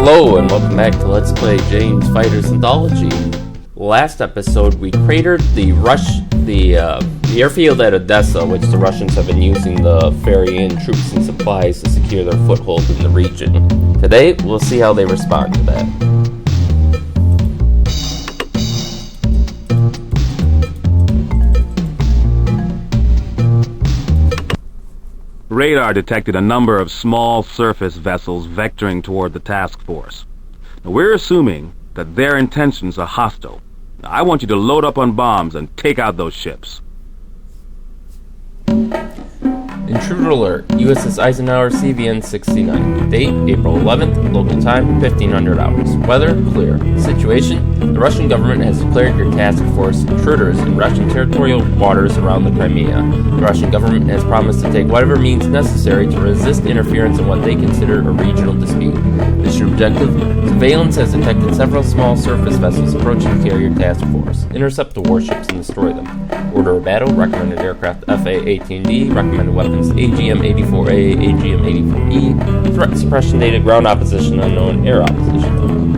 Hello and welcome back to Let's Play James Fighter's Anthology. Last episode we cratered the airfield at Odessa, which the Russians have been using to ferry in troops and supplies to secure their foothold in the region. Today we'll see how they respond to that. Radar detected a number of small surface vessels vectoring toward the task force. Now, we're assuming that their intentions are hostile. Now, I want you to load up on bombs and take out those ships. Intruder alert. USS Eisenhower CVN 69. Date April 11th. Local time 1500 hours. Weather clear. Situation: the Russian government has declared your task force intruders in Russian territorial waters around the Crimea. The Russian government has promised to take whatever means necessary to resist interference in what they consider a regional dispute. Mission objective: surveillance has detected several small surface vessels approaching the carrier task force. Intercept the warships and destroy them. Order of battle: recommended aircraft FA-18D, recommended weapons AGM-84A, AGM-84E, threat suppression data, ground opposition unknown, air opposition unknown.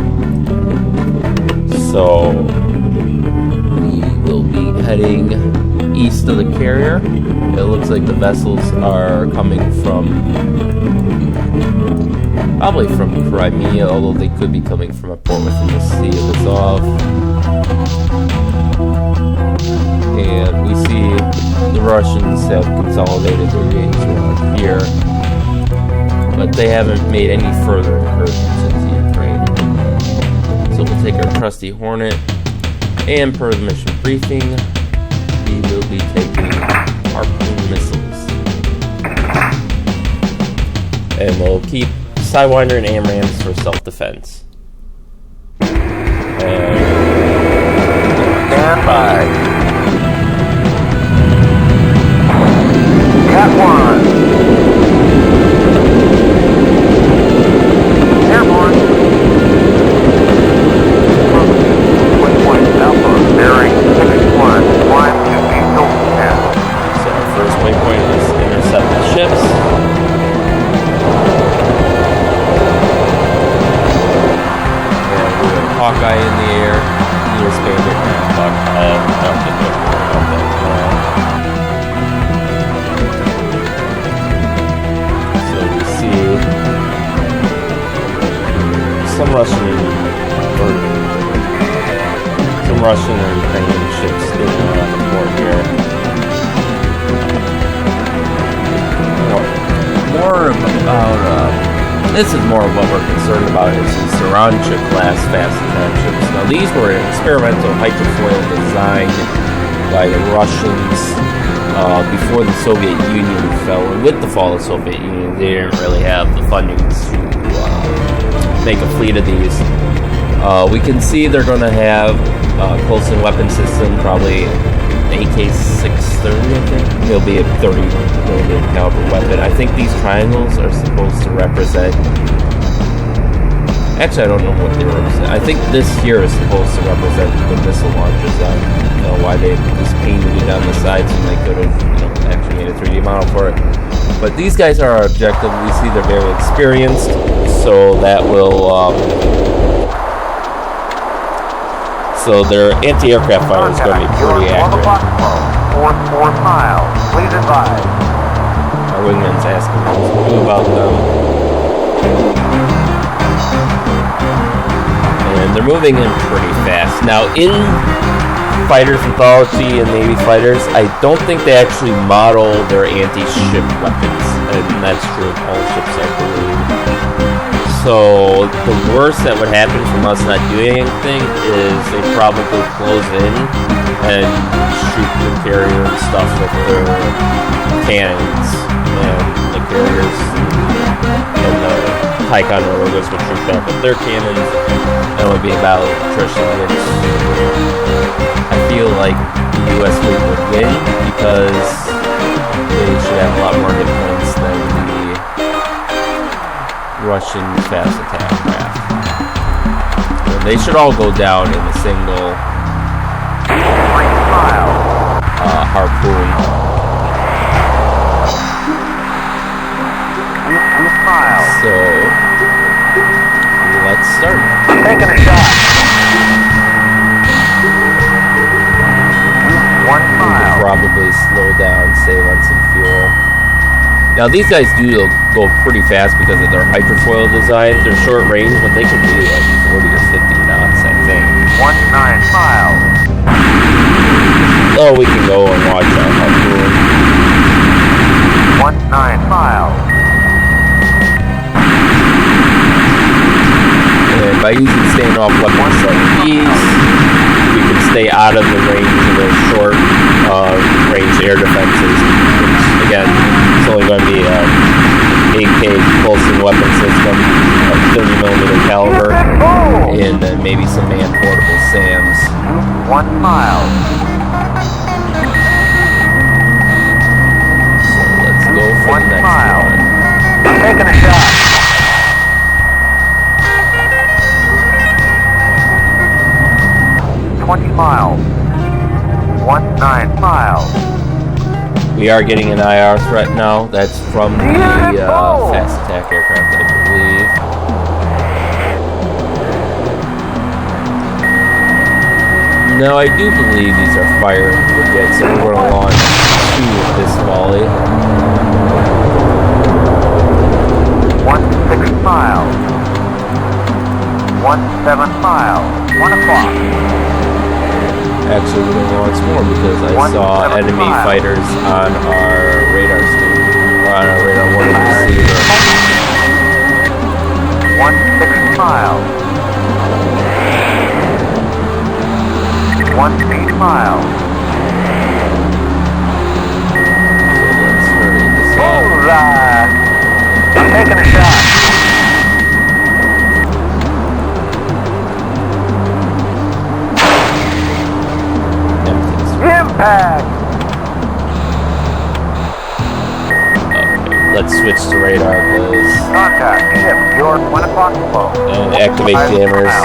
So, we will be heading east of the carrier. It looks like the vessels are coming probably from Crimea, although they could be coming from a port within the Sea of Azov. And we see the Russians have consolidated their gains around here, but they haven't made any further incursions into Ukraine. So we'll take our trusty Hornet, and per the mission briefing, we will be taking harpoon missiles. And we'll keep Sidewinder and AMRAAMs for self-defense. And stand by. Cat 1. Airborne. Waypoint Alpha, bearing 61, climb to Angel 10. So our first waypoint is intercept the ships. And we have Hawkeye in the air. He is favorite some Russian and Ukrainian ships in the port here. More about this is more of what we're concerned about is the Sarancha class fast attack ships. Now these were an experimental hydrofoil designed by the Russians before the Soviet Union fell, and with the fall of the Soviet Union they didn't really have the funding to make a fleet of these. We can see they're going to have close-in weapon system, probably AK-630, I think. It'll be a 30mm caliber weapon. I think these triangles are supposed to represent... Actually, I don't know what they represent. I think this here is supposed to represent the missile launchers. I don't know why they just painted it on the sides when they could have, actually made a 3D model for it. But these guys are our objective. We see they're very experienced, so that will... So their anti-aircraft fire is going to be pretty accurate. Fourth mile. Please advise. Our wingman's asking us to do about them. And they're moving in pretty fast. Now, in Fighters Anthology and Navy Fighters, I don't think they actually model their anti-ship weapons. And that's true of all ships, I believe. So the worst that would happen from us not doing anything is they probably close in and shoot the carrier and stuff with their cannons, and the carriers and the Ticonderogas would shoot back with their cannons. That would be about attrition, which I feel like the U.S. fleet would win because they should have a lot more hit points than the Russian fast attack craft. So they should all go down in a single harpoon. So let's Now these guys do go pretty fast because of their hydrofoil design. They're short range, but they can do like 40 or 50 knots, I think. 19 miles. Oh, we can go and watch that. How cool. 19 miles. And by using standoff weapons like these, we can stay out of the range of those short range air defenses, which again is only going to be a 8K pulsing weapon system of 30mm caliber, and then maybe some man-portable SAMs. 1 mile. So let's go for the 1 next mile. one. Taking a shot. 20 miles. 19 miles. We are getting an IR threat now. That's from the fast attack aircraft, I believe. No, I do believe these are fire and forget, so we're going to launch 2 with this volley. 16 miles. 17 miles. 1 o'clock. Actually, we're going to launch more because I saw enemy fighters on our radar screen. Or on our radar warning receiver. 16 miles. 18 miles. So let's hurry this up. Bullseye. I'm taking a shot. Impact. Okay, let's switch to radar, please. Contact. Ship. Your 1 o'clock flow. And activate jammers.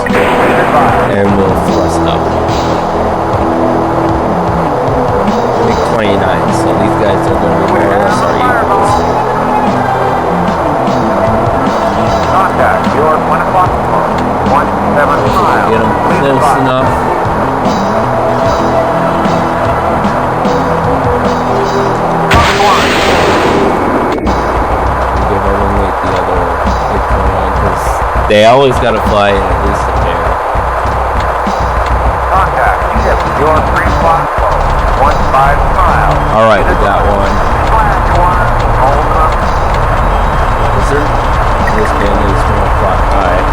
And we'll thrust up. Big 29, so these guys are going to be more or less our equals. Contact. Your 1 o'clock flow. 17 miles. Get them close enough. They always gotta fly in at least a pair. Contact. Ship. Your 3 o'clock flow. 15 miles. Alright, we got one. Flash 1. Hold up. Is there? This man is 1 o'clock high.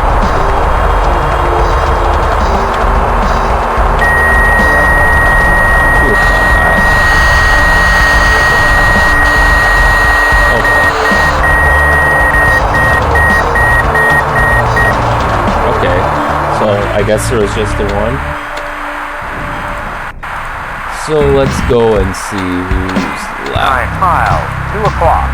I guess there was just the one. So let's go and see who's left. 9 miles. 2 o'clock.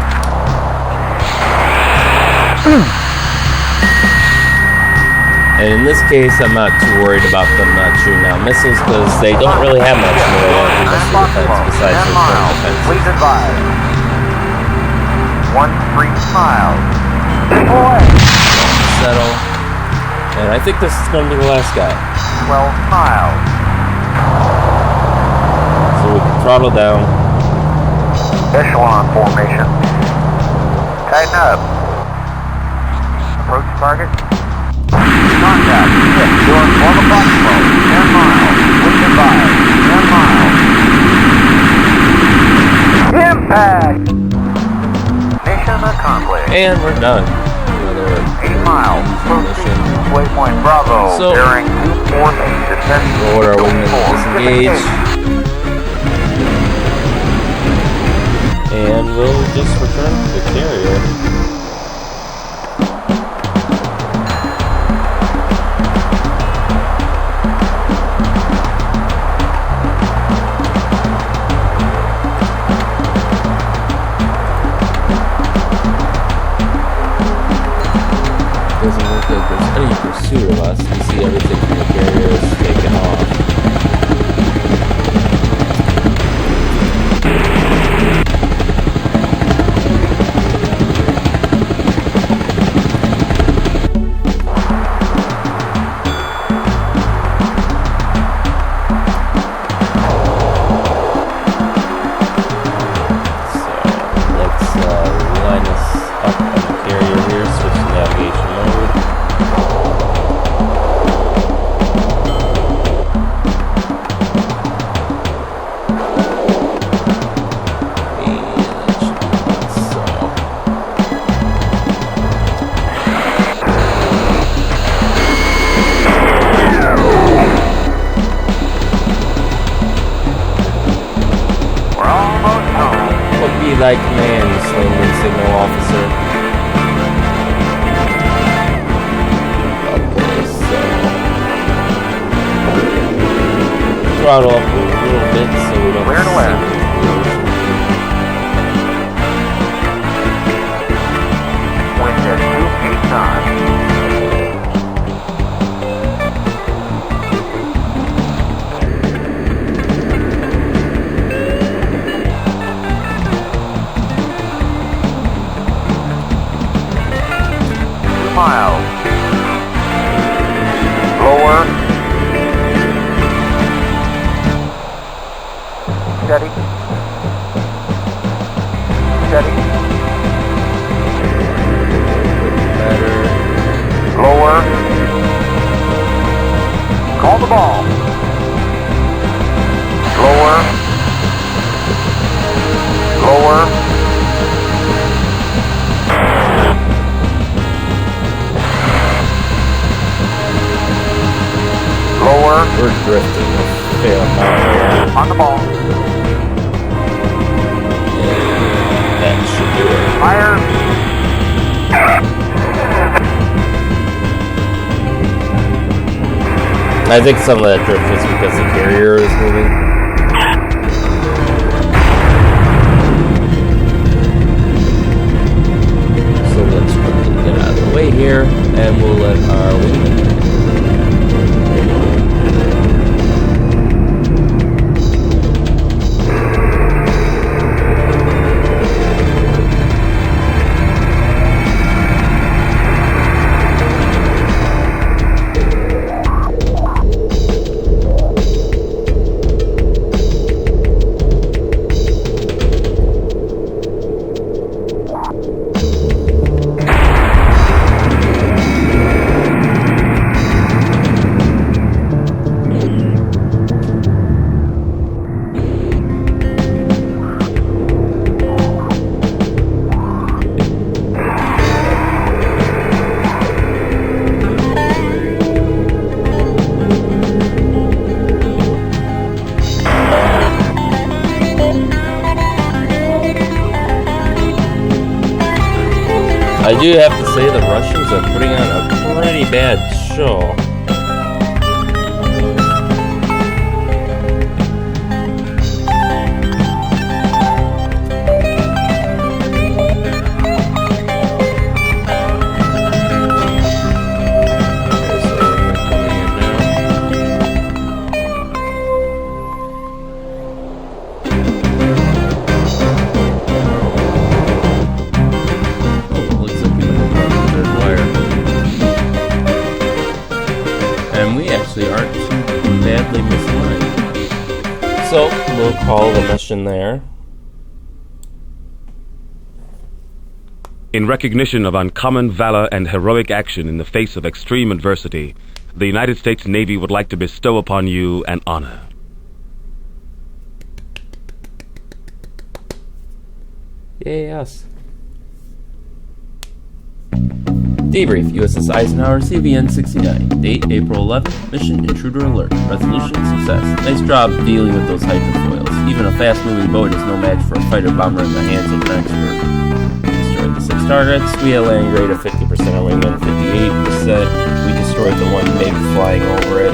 And in this case, I'm not too worried about them not shooting out missiles because they don't really have much more missile defense besides their current defense. Please advise. 13 miles. Deploy. Settle. And I think this is going to be the last guy. 12 miles. So we can throttle down. Echelon formation. Tighten up. Approach target. Contact. Ship. Your 12 o'clock flow. 10 miles. Please advise. 10 miles. Impact. Mission accomplished. And we're done. Another 8 miles. mission. Waypoint Bravo. So, bearing 248. Descent. We'll order our wingman to disengage. And we'll just return to the carrier. Doesn't look like there's any pursuit of us. We see everything from the carrier is taken off. So let's signal officer. Okay, so throttle up a little bit so we don't. Clear to land. Wind at 2 knots. 2 miles. Lower. Steady. Steady. Better. Lower. Call the ball. Lower. Lower. Lower. We're drifting a fair amount. On the ball. That should do it. Fire. I think some of that drift is because the carrier is moving. So let's quickly get out of the way here, and we'll let our wingman. I do have to say the Russians are putting on a pretty bad show. So we'll call the mission there. In recognition of uncommon valor and heroic action in the face of extreme adversity, the United States Navy would like to bestow upon you an honor. Yay, us. Debrief, USS Eisenhower, CVN 69. Date, April 11th. Mission, Intruder alert. Resolution, success. Nice job dealing with those hydrofoils. Even a fast-moving boat is no match for a fighter bomber in the hands of an expert. Destroyed the 6 targets. We had a landing grade of 50%, our wingman 58%. We destroyed the one MiG flying over it.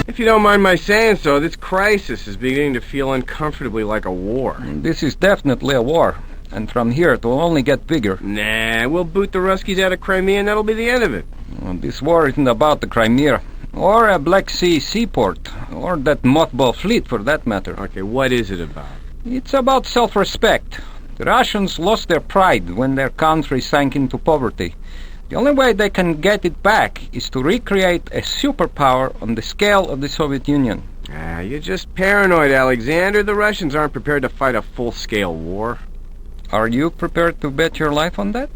If you don't mind my saying so, this crisis is beginning to feel uncomfortably like a war. This is definitely a war. And from here, it will only get bigger. Nah, we'll boot the Ruskies out of Crimea and that'll be the end of it. Well, this war isn't about the Crimea, or a Black Sea seaport, or that mothball fleet for that matter. Okay, what is it about? It's about self-respect. The Russians lost their pride when their country sank into poverty. The only way they can get it back is to recreate a superpower on the scale of the Soviet Union. Ah, you're just paranoid, Alexander. The Russians aren't prepared to fight a full-scale war. Are you prepared to bet your life on that?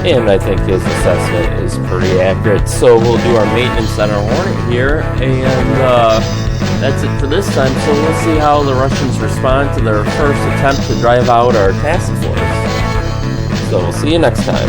And I think his assessment is pretty accurate. So we'll do our maintenance on our Hornet here, and that's it for this time. So we'll see how the Russians respond to their first attempt to drive out our task force. So we'll see you next time.